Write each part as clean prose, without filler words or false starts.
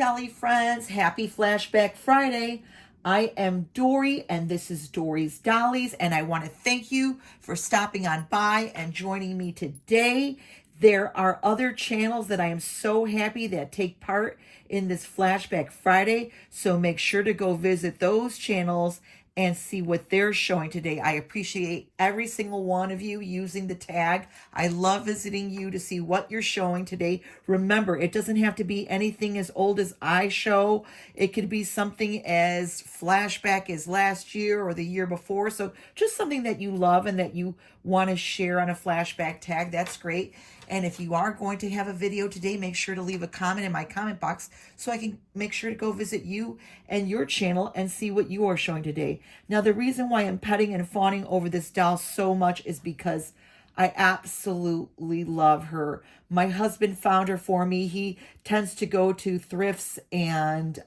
Dolly friends. Happy Flashback Friday. I am Dory, and this is Dory's Dollies, and I want to thank you for stopping on by and joining me today. There are other channels that I am so happy that take part in this Flashback Friday, so make sure to go visit those channels and see what they're showing today. I appreciate every single one of you using the tag. I love visiting you to see what you're showing today. Remember, it doesn't have to be anything as old as I show. It could be something as flashback as last year or the year before. So just something that you love and that you want to share on a flashback tag. That's great. And if you are going to have a video today, make sure to leave a comment in my comment box so I can make sure to go visit you and your channel and see what you are showing today. Now, the reason why I'm petting and fawning over this doll so much is because I absolutely love her. My husband found her for me. He tends to go to thrifts and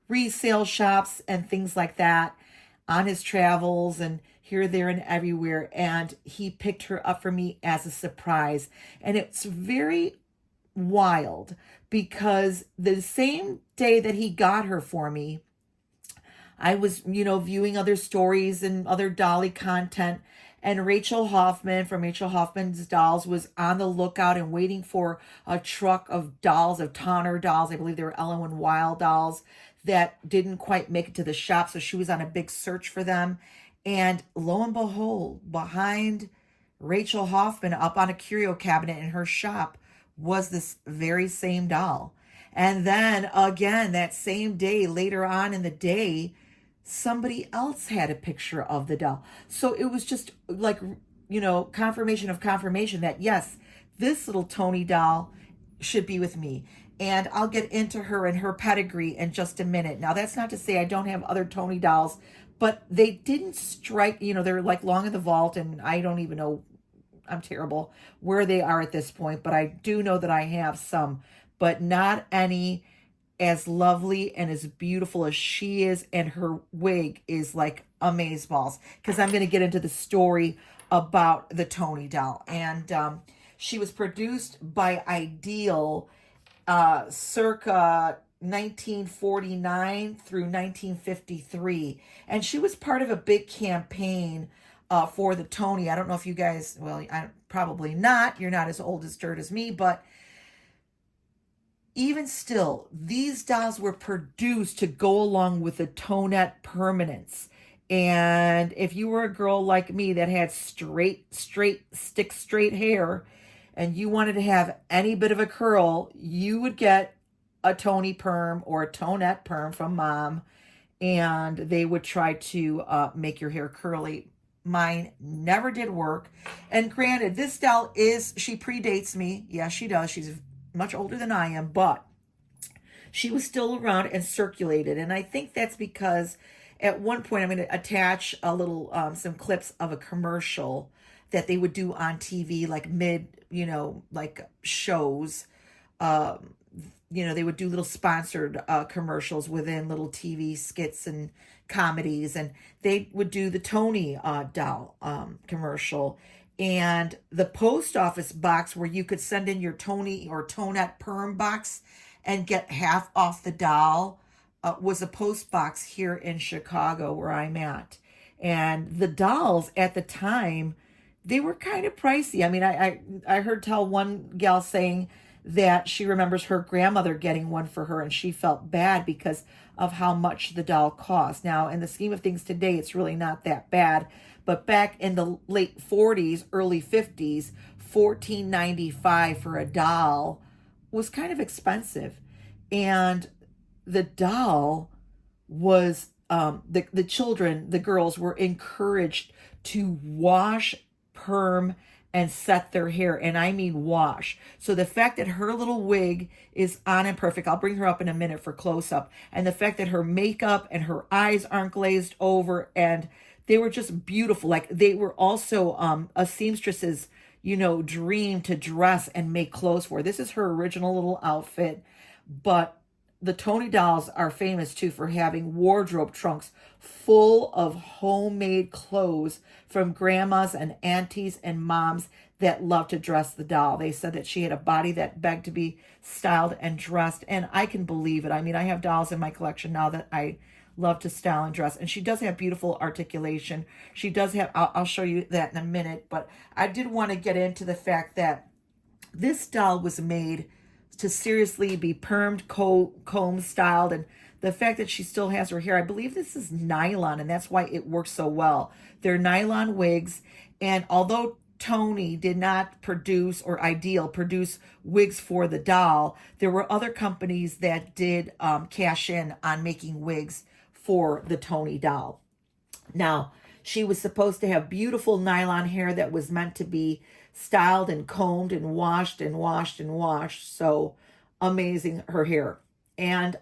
resale shops and things like that on his travels and here, there, and everywhere. And he picked her up for me as a surprise. And it's very wild because the same day that he got her for me, I was, viewing other stories and other Dolly content. And Rachel Hoffman from Rachel Hoffman's Dolls was on the lookout and waiting for a truck of dolls, of Tonner dolls. I believe they were Ellen Wild dolls that didn't quite make it to the shop. So she was on a big search for them. And lo and behold, behind Rachel Hoffman up on a curio cabinet in her shop was this very same doll. And then again, that same day, later on in the day, somebody else had a picture of the doll. So it was just like, confirmation of confirmation that yes, this little Toni doll should be with me. And I'll get into her and her pedigree in just a minute. Now, that's not to say I don't have other Toni dolls, but they didn't strike, they're like long in the vault, and I don't even know, I'm terrible, where they are at this point. But I do know that I have some, but not any as lovely and as beautiful as she is. And her wig is like amazeballs, because I'm going to get into the story about the Toni doll. And she was produced by Ideal circa 1949 through 1953. And she was part of a big campaign for the Toni. I don't know if you guys, well, probably not. You're not as old as dirt as me, but even still, these dolls were produced to go along with the Tonette permanence. And if you were a girl like me that had straight hair, and you wanted to have any bit of a curl, you would get a Toni perm or a Tonette perm from mom, and they would try to make your hair curly. Mine never did work. And granted, this doll she predates me. Yeah, she does. She's much older than I am, but she was still around and circulated. And I think that's because at one point I'm going to attach a little, some clips of a commercial that they would do on TV, like like shows. They would do little sponsored commercials within little TV skits and comedies, and they would do the Toni doll commercial. And the post office box where you could send in your Toni or Tonette perm box and get half off the doll was a post box here in Chicago where I'm at. And the dolls at the time, they were kind of pricey. I mean, I heard tell one gal saying that she remembers her grandmother getting one for her and she felt bad because of how much the doll cost. Now, in the scheme of things today, it's really not that bad. But back in the late 40s, early 50s, $14.95 for a doll was kind of expensive. And the doll was, the children, the girls were encouraged to wash, perm, and set their hair. And I mean wash. So the fact that her little wig is on and perfect, I'll bring her up in a minute for close-up, and the fact that her makeup and her eyes aren't glazed over, and they were just beautiful. Like, they were also a seamstress's, dream to dress and make clothes for. This is her original little outfit. But the Toni dolls are famous too for having wardrobe trunks full of homemade clothes from grandmas and aunties and moms that loved to dress the doll. They said that she had a body that begged to be styled and dressed, and I can believe it. I mean, I have dolls in my collection now that I love to style and dress, and she does have beautiful articulation. She does have, I'll show you that in a minute, but I did want to get into the fact that this doll was made to seriously be permed, comb styled, and the fact that she still has her hair, I believe this is nylon, and that's why it works so well. They're nylon wigs, and although Toni did not produce, or Ideal produce wigs for the doll, there were other companies that did cash in on making wigs for the Toni doll. Now, she was supposed to have beautiful nylon hair that was meant to be styled and combed and washed and washed and washed. So amazing, her hair. And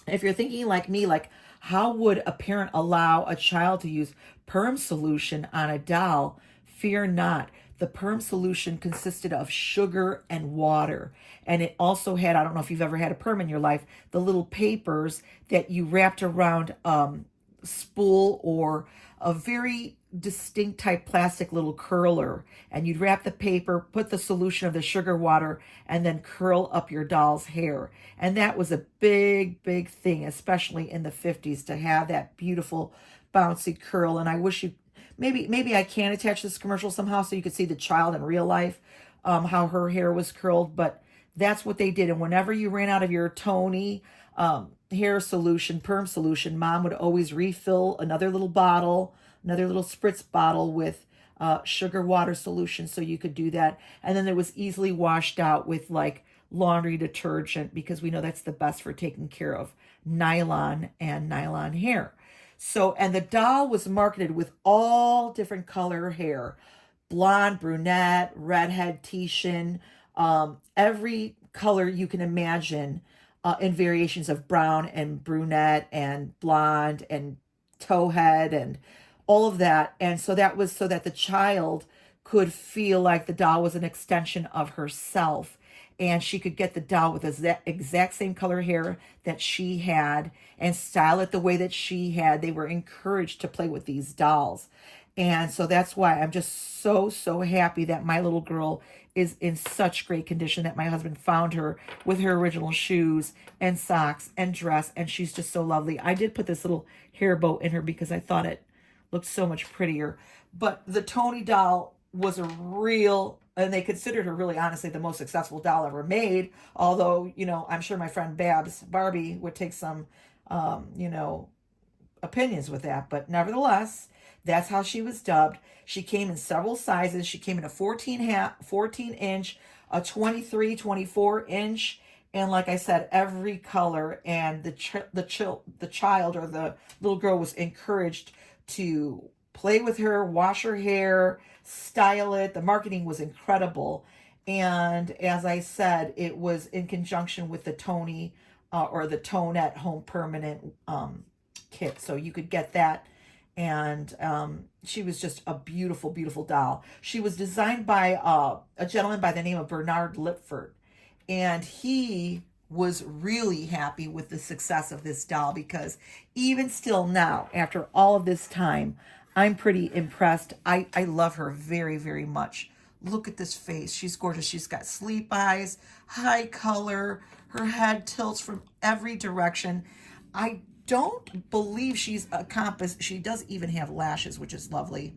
if you're thinking like me, like, how would a parent allow a child to use perm solution on a doll? Fear not. The perm solution consisted of sugar and water. And it also had, I don't know if you've ever had a perm in your life, the little papers that you wrapped around spool or a very distinct type plastic little curler, and you'd wrap the paper, put the solution of the sugar water, and then curl up your doll's hair. And that was a big thing, especially in the 50s, to have that beautiful bouncy curl. And I wish you, maybe I can attach this commercial somehow so you could see the child in real life, how her hair was curled, but that's what they did. And whenever you ran out of your Toni hair solution, perm solution, mom would always refill another little bottle, another little spritz bottle with sugar water solution, so you could do that. And then it was easily washed out with like laundry detergent, because we know that's the best for taking care of nylon and nylon hair. So, and the doll was marketed with all different color hair: blonde, brunette, redhead, Tishan, every color you can imagine, in variations of brown and brunette and blonde and towhead and all of that. And so that was so that the child could feel like the doll was an extension of herself, and she could get the doll with the exact same color hair that she had and style it the way that she had. They were encouraged to play with these dolls. And so that's why I'm just so happy that my little girl is in such great condition, that my husband found her with her original shoes and socks and dress, and she's just so lovely. I did put this little hair bow in her because I thought it looked so much prettier. But the Toni doll was a real, and they considered her really honestly the most successful doll ever made. Although, you know, I'm sure my friend Babs Barbie would take some, you know, opinions with that. But nevertheless, that's how she was dubbed. She came in several sizes. She came in a 14 inch, a 23, 24 inch, and like I said, every color. And the child, or the little girl, was encouraged to play with her, wash her hair, style it. The marketing was incredible. And as I said, it was in conjunction with the Toni or the Tonette Home Permanent kit. So you could get that. And she was just a beautiful doll. She was designed by a gentleman by the name of Bernard Lipford. And he was really happy with the success of this doll, because even still now, after all of this time, I'm pretty impressed. I love her very much. Look at this face. She's gorgeous. She's got sleep eyes, high color. Her head tilts from every direction. I don't believe she's a compass. She does even have lashes, which is lovely.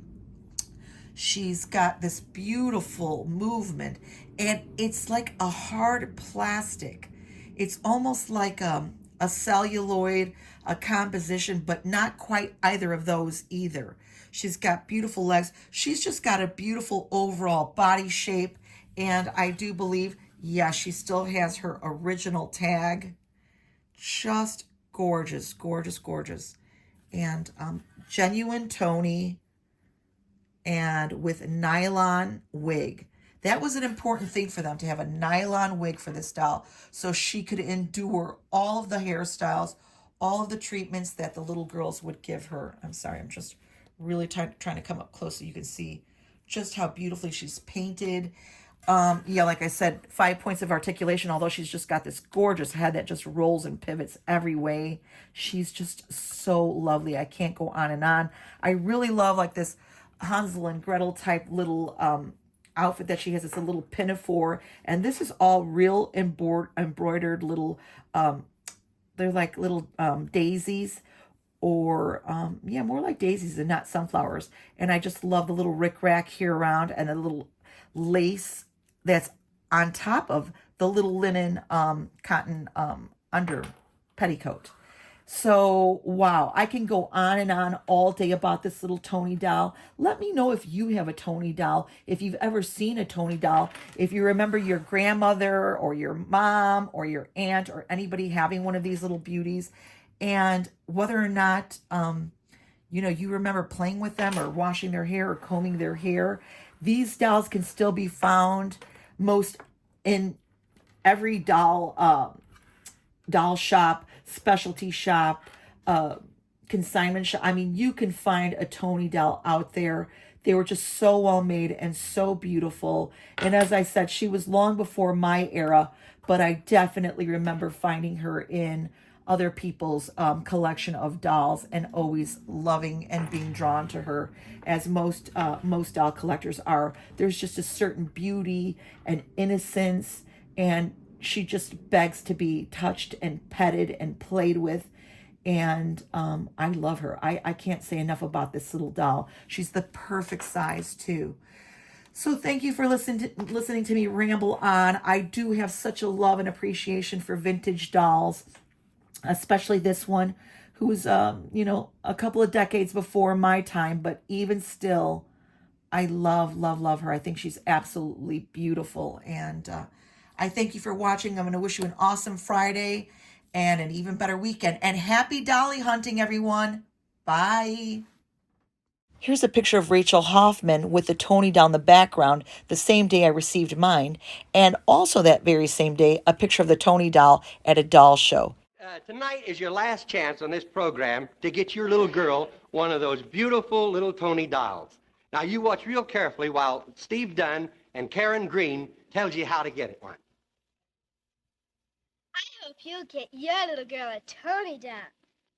She's got this beautiful movement, and it's like a hard plastic. It's almost like a celluloid, a composition, but not quite either of those either. She's got beautiful legs. She's just got a beautiful overall body shape. And I do believe, yeah, she still has her original tag. Just gorgeous. And genuine Toni, and with nylon wig. That was an important thing for them, to have a nylon wig for this doll, so she could endure all of the hairstyles, all of the treatments that the little girls would give her. I'm sorry, I'm just really trying to come up close so you can see just how beautifully she's painted. Yeah, like I said, 5 points of articulation, although she's just got this gorgeous head that just rolls and pivots every way. She's just so lovely. I can't go on and on. I really love like this Hansel and Gretel type little outfit that she has. It's a little pinafore, and this is all real embroidered little, they're like little daisies, or yeah, more like daisies and not sunflowers. And I just love the little rickrack here around, and a little lace that's on top of the little linen cotton under petticoat. So, wow, I can go on and on all day about this little Toni doll. Let me know if you have a Toni doll, if you've ever seen a Toni doll, if you remember your grandmother or your mom or your aunt or anybody having one of these little beauties, and whether or not, you remember playing with them or washing their hair or combing their hair. These dolls can still be found most in every doll shop, specialty shop, consignment shop. I mean, you can find a Toni doll out there. They were just so well made and so beautiful. And as I said, she was long before my era, but I definitely remember finding her in other people's collection of dolls and always loving and being drawn to her, as most doll collectors are. There's just a certain beauty and innocence, and she just begs to be touched and petted and played with. And I love her. I can't say enough about this little doll. She's the perfect size too. So thank you for listening to me ramble on. I do have such a love and appreciation for vintage dolls, especially this one, who's a couple of decades before my time, but even still, I love, love, love her. I think she's absolutely beautiful. And I thank you for watching. I'm going to wish you an awesome Friday and an even better weekend. And happy dolly hunting, everyone. Bye. Here's a picture of Rachel Hoffman with the Toni doll in the background the same day I received mine. And also that very same day, a picture of the Toni doll at a doll show. Tonight is your last chance on this program to get your little girl one of those beautiful little Toni dolls. Now, you watch real carefully while Steve Dunn and Karen Green tells you how to get it one. I hope you'll get your little girl a Toni doll.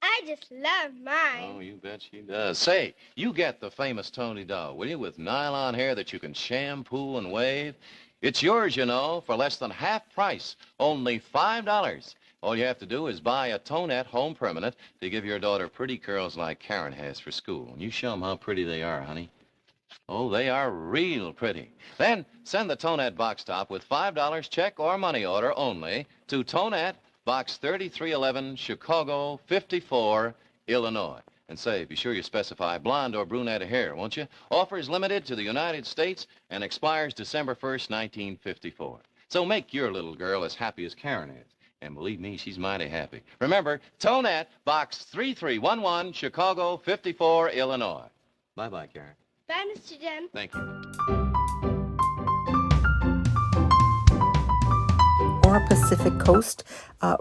I just love mine. Oh, you bet she does. Say, you get the famous Toni doll, will you, with nylon hair that you can shampoo and wave? It's yours, you know, for less than half price, only $5. All you have to do is buy a Tonette Home Permanent to give your daughter pretty curls like Karen has for school. And you show them how pretty they are, honey. Oh, they are real pretty. Then send the Tonette box top with $5 check or money order only to Tonette, Box 3311, Chicago 54, Illinois. And say, be sure you specify blonde or brunette hair, won't you? Offer is limited to the United States and expires December 1st, 1954. So make your little girl as happy as Karen is. And believe me, she's mighty happy. Remember, Tonette, Box 3311, Chicago 54, Illinois. Bye-bye, Karen. Bye, Mr. Dunn. Thank you. Or a Pacific Coast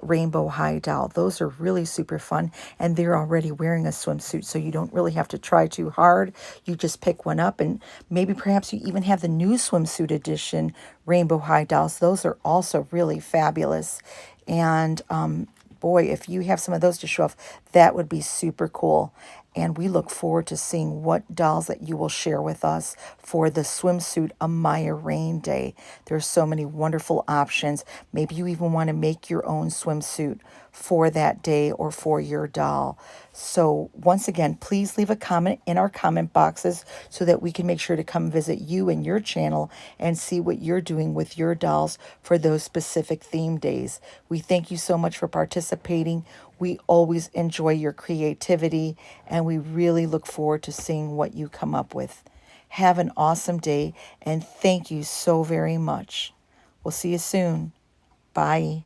rainbow high doll. Those are really super fun, and they're already wearing a swimsuit, so you don't really have to try too hard. You just pick one up, and maybe perhaps you even have the new swimsuit edition rainbow high dolls. Those are also really fabulous. And boy, if you have some of those to show off, that would be super cool. And we look forward to seeing what dolls that you will share with us for the swimsuit Amaya Rain Day. There's so many wonderful options. Maybe you even want to make your own swimsuit for that day or for your doll. So once again, please leave a comment in our comment boxes so that we can make sure to come visit you and your channel and see what you're doing with your dolls for those specific theme days. We thank you so much for participating. We always enjoy your creativity, and we really look forward to seeing what you come up with. Have an awesome day, and thank you so very much. We'll see you soon. Bye.